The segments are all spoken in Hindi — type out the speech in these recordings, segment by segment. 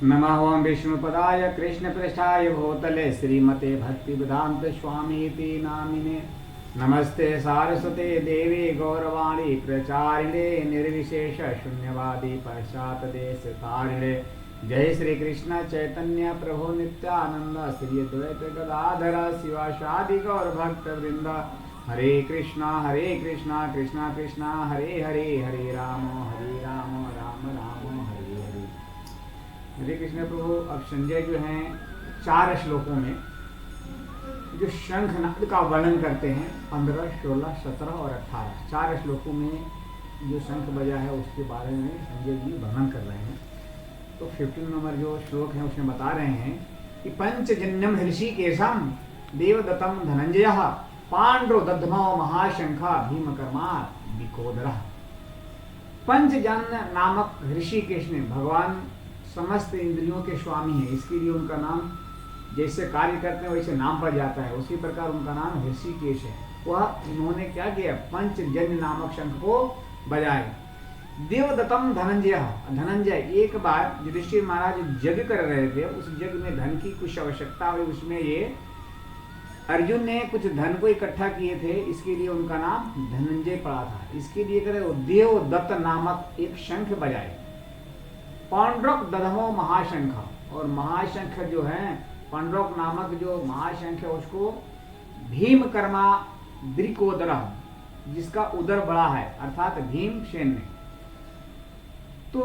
नमः ओं विष्णुपदाय कृष्णपृष्ठाय भूतले श्रीमते भक्तिवेदांत स्वामीति नामिने। नमस्ते सारस्वते देवी गौरवाणी प्रचारिणे निर्विशेष शून्यवादी पश्चातदेशतारिणे। जय श्री कृष्ण चैतन्य प्रभु नित्यानंद श्री अद्वैत गदाधर शिवासादि गौर भक्त वृंद। हरे कृष्णा कृष्णा कृष्णा हरे हरे, हरे राम राम राम हरे हरे। हरे कृष्ण प्रभु। अब संजय जो हैं 4 श्लोकों में जो शंखनाद का वर्णन करते हैं 15, 16, 17 और 18 4 श्लोकों में जो शंख बजा है उसके बारे में संजय जी वर्णन कर रहे हैं। तो 15 नंबर जो श्लोक है उसमें बता रहे हैं कि पंचजन्यम ऋषिकेशम देवदत्तम धनंजय पांड्रो दध्मो महाशंखा भीमकर्मा विकोदरः। पंचजन्य नामक ऋषिकेश ने, भगवान समस्त इंद्रियों के स्वामी हैं, इसके लिए उनका नाम जैसे कार्य करते हैं वैसे नाम पड़ जाता है, उसी प्रकार उनका नाम ऋषिकेश है। वह इन्होंने क्या किया, पंचजन्य नामक शंख को बजाए। देवदत्तम धनंजय एक बार युधिष्ठिर महाराज यज्ञ कर रहे थे, उस यज्ञ में धन की कुछ आवश्यकता हुई, उसमें ये अर्जुन ने कुछ धन को इकट्ठा किए थे, इसके लिए उनका नाम धनंजय पड़ा था। इसके लिए करे देवदत्त नामक एक शंख बजाए। पांड्रोक दधमो महाशंख, और महाशंख जो है पांड्रोक नामक जो महाशंख है उसको भीमकर्मा द्रिकोदर, जिसका उदर बड़ा है, अर्थात भीमसेन ने, तो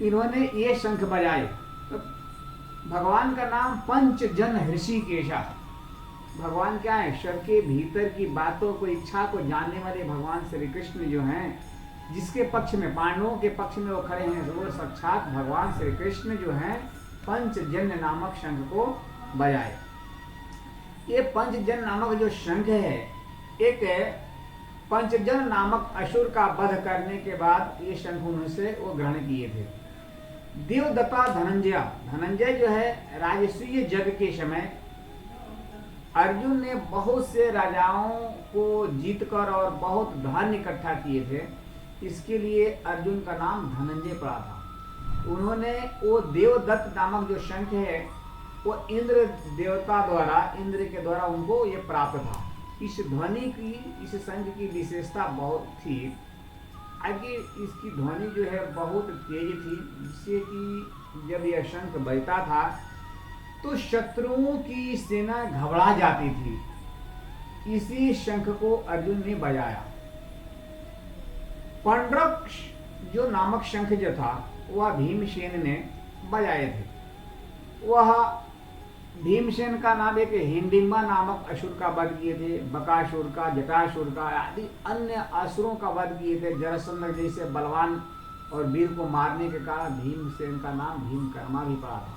इन्होंने ये शंख बजाए। तो भगवान का नाम पंचजन ऋषिकेशा। भगवान क्या है, शर के भीतर की बातों को, इच्छा को जानने वाले भगवान श्री कृष्ण जो हैं, जिसके पक्ष में, पांडवों के पक्ष में वो खड़े हैं, वो साक्षात भगवान श्री कृष्ण जो हैं पंचजन्य नामक शंख को बजाए। ये पंचजन्य नामक जो शंख है, एक पंचजन नामक असुर का वध करने के बाद ये शंख उनसे वो ग्रहण किए थे। देवदत्ता धनंजय जो है राजसूय यज्ञ के समय अर्जुन ने बहुत से राजाओं को जीतकर और बहुत धन इकट्ठा किए थे, इसके लिए अर्जुन का नाम धनंजय पड़ा था। उन्होंने वो देवदत्त नामक जो शंख है वो इंद्र देवता द्वारा, इंद्र के द्वारा उनको ये प्राप्त था। इस ध्वनि की, इस शंख की विशेषता बहुत थी, आगे इसकी ध्वनि जो है बहुत तेज थी, जिससे कि जब यह शंख बजता था तो शत्रुओं की सेना घबरा जाती थी। इसी शंख को अर्जुन ने बजाया। पांड्रक जो नामक शंख जो था वह भीमसेन ने बजाए थे। वह भीमसेन का नाम एक हिंडिम्बा नामक असुर का वध किए थे, बकासुर का, जटासुर का आदि अन्य असुरों का वध किए थे। जरासंध जैसे बलवान और वीर को मारने के कारण भीमसेन का नाम भीमकर्मा भी पड़ा था।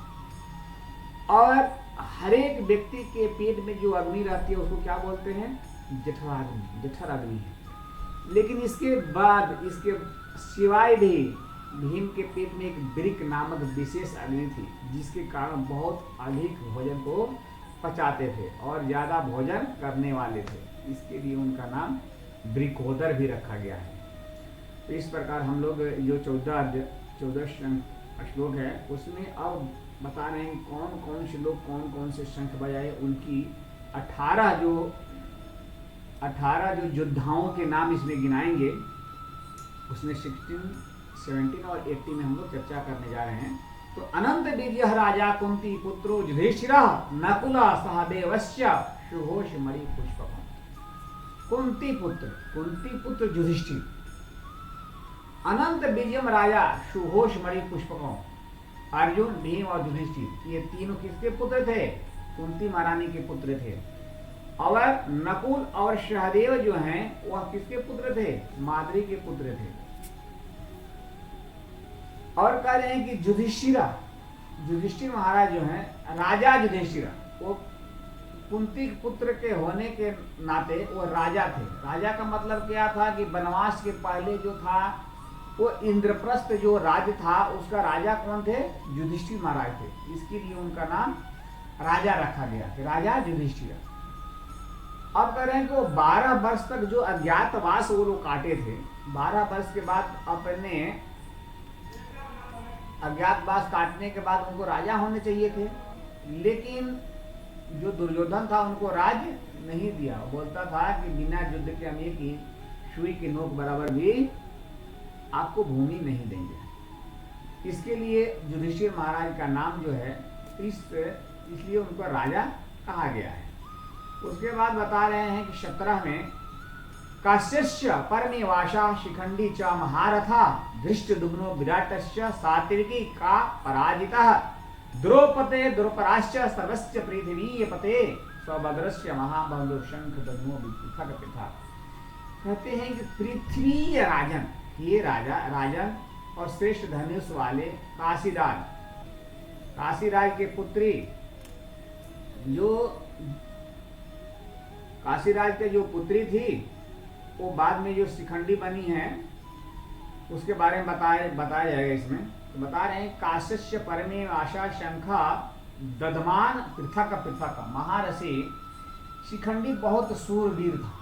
और हर एक व्यक्ति के पेट में जो अग्नि रहती है उसको क्या बोलते हैं, जठर अग्नि है। लेकिन इसके बाद, इसके सिवाय भी भीम के पेट में एक वृक नामक विशेष अग्नि थी, जिसके कारण बहुत अधिक भोजन को पचाते थे और ज्यादा भोजन करने वाले थे, इसके लिए उनका नाम वृकोदर भी रखा गया है। तो इस प्रकार हम लोग जो 14 श्लोक है उसमें अब बता रहे हैं कौन कौन से लोग कौन कौन से शंख बजाए। उनकी 18 जो योद्धाओं के नाम इसमें गिनाएंगे। उसमें 16, 17 और 18 में हम लोग चर्चा करने जा रहे हैं। तो अनंत विजय राजा कुंती पुत्रो युधिष्ठिरः नकुला सहदेवस्य सुघोषमणि पुष्पकम्। कुंती पुत्र युधिष्ठिर, अनंत विजयम राजा सुघोषमणि पुष्पकम्। अर्जुन, भीम और युधिष्ठिर ये तीनों किसके पुत्र थे, कुंती महारानी के पुत्र थे। और नकुल और सहदेव जो हैं वह किसके पुत्र थे, माद्री के पुत्र थे। और कह रहे हैं कि युधिष्ठिर महाराज जो हैं, राजा युधिष्ठिर, वो कुंती पुत्र के होने के नाते वो राजा थे। राजा का मतलब क्या था कि वनवास के पहले जो था वो इंद्रप्रस्थ जो राज्य था उसका राजा कौन थे, युधिष्ठिर महाराज थे। इसके लिए उनका नाम राजा रखा गया, राजा युधिष्ठिर। अब कह रहे हैं कि वो 12 वर्ष तक जो अज्ञातवास वो लोग काटे थे। 12 वर्ष के बाद अपने अज्ञातवास काटने के बाद उनको राजा होने चाहिए थे, लेकिन जो दुर्योधन था उनको राज्य नहीं दिया। बोलता था कि बिना युद्ध के हम एक ही सुई की नोक बराबर भी आपको भूमि नहीं देंगे। इसके लिए युधिष्ठिर महाराज का नाम जो है इसलिए उनको राजा कहा गया है। उसके बाद बता रहे हैं कि 17 में काश्यश्च परमेवाशा शिखंडी च महारथा धृष्टद्युम्नो विराटश्च सात्विकी का पराजितः द्रौपदे द्रौपराश्च सर्वस्य पृथ्वीपते स्वभद्रस्य महाबंधु शंख दद्मो विपृथक पिता। कहते हैं कि पृथ्वी राजन, ये राजन और श्रेष्ठ धनुष वाले काशीराज के पुत्री, जो काशीराज के जो पुत्री थी वो बाद में जो शिखंडी बनी है उसके बारे में बताया जाएगा इसमें। तो बता रहे हैं काश्यश्च परमे आशा शंखा दधमान पृथक पृथक। महारसी शिखंडी बहुत सूरवीर था।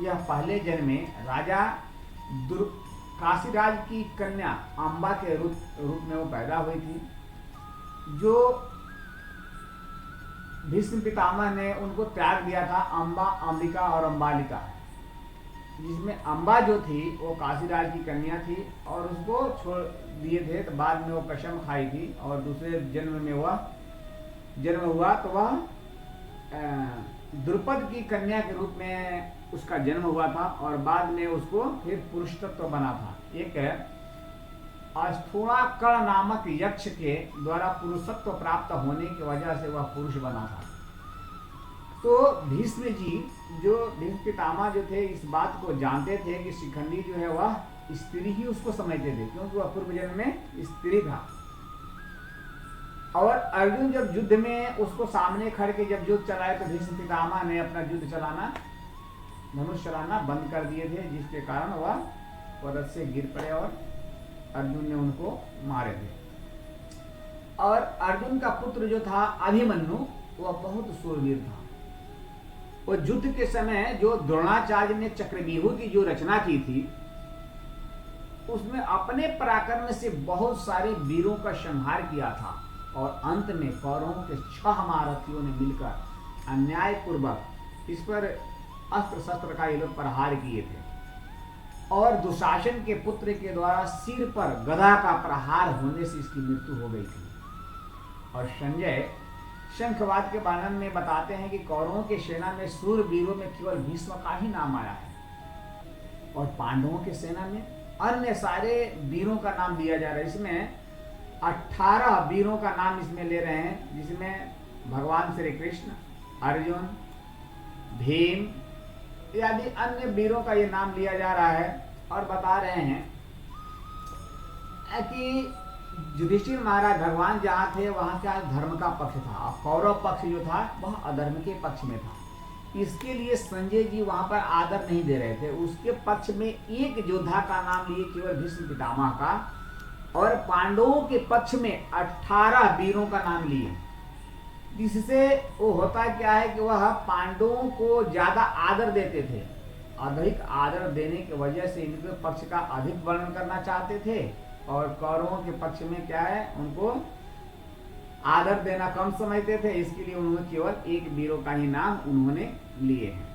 यह पहले जन्म में राजा काशीराज की कन्या अंबा के रूप में वो पैदा हुई थी, जो भीष्म पितामह ने उनको त्याग दिया था, अंबा, अंबिका और अंबालिका, जिसमें अंबा जो थी वो काशीराज की कन्या थी और उसको छोड़ दिए थे। तो बाद में वो कसम खाई थी और दूसरे जन्म में वह जन्म हुआ तो वह द्रुपद की कन्या के रूप में उसका जन्म हुआ था और बाद में उसको फिर पुरुष तत्व बना था। एक अस्थूणाकर्ण नामक यक्ष के द्वारा पुरुषत्व प्राप्त होने की वजह से वह पुरुष बना था। तो भीष्म जी, जो भीष्म पितामह जो थे, इस बात को जानते थे कि शिखंडी जो है वह स्त्री ही उसको समझते थे, क्योंकि वह पूर्व जन्म में स्त्री था। और अर्जुन जब युद्ध में उसको सामने खड़ के जब युद्ध चलाए तो भीष्म पितामह ने अपना युद्ध चलाना, धनुष चलाना बंद कर दिए थे, जिसके कारण वह पर्वत से गिर पड़े और अर्जुन ने उनको मारे थे। और अर्जुन का पुत्र जो था अभिमन्यु, वह बहुत सूरवीर था। वो युद्ध के समय जो द्रोणाचार्य ने चक्रव्यूह की जो रचना की थी, उसमें अपने पराक्रम से बहुत सारे वीरों का संहार किया था और अंत में कौरवों के 6 महारथियों ने मिलकर अन्यायपूर्वक इस पर अस्त्र शस्त्र का ये लोग प्रहार किए थे और दुशासन के पुत्र के द्वारा सिर पर गदा का प्रहार होने से इसकी मृत्यु हो गई थी। और संजय शंखवाद के वर्णन में बताते हैं कि कौरवों की सेना में सूरवीरों में केवल भीष्म का ही नाम आया है और पांडवों की सेना में अन्य सारे वीरों का नाम दिया जा रहा है। इसमें 18 वीरों का नाम इसमें ले रहे हैं, जिसमें भगवान श्री कृष्ण, अर्जुन, भीम आदि अन्य वीरों का ये नाम लिया जा रहा है। और बता रहे हैं कि युधिष्ठिर महाराज भगवान जहाँ थे वहाँ क्या धर्म का पक्ष था, कौरव पक्ष जो था वह अधर्म के पक्ष में था। इसके लिए संजय जी वहाँ पर आदर नहीं दे रहे थे। उसके पक्ष में एक योद्धा का नाम लिए केवल भीष्म पितामह का, और पांडवों के पक्ष में 18 वीरों का नाम लिए, जिससे वो होता क्या है कि वह पांडवों को ज्यादा आदर देते थे। अधिक आदर देने की वजह से इनके पक्ष का अधिक वर्णन करना चाहते थे और कौरवों के पक्ष में क्या है, उनको आदर देना कम समझते थे। इसके लिए उन्होंने केवल एक वीरों का ही नाम उन्होंने लिए हैं।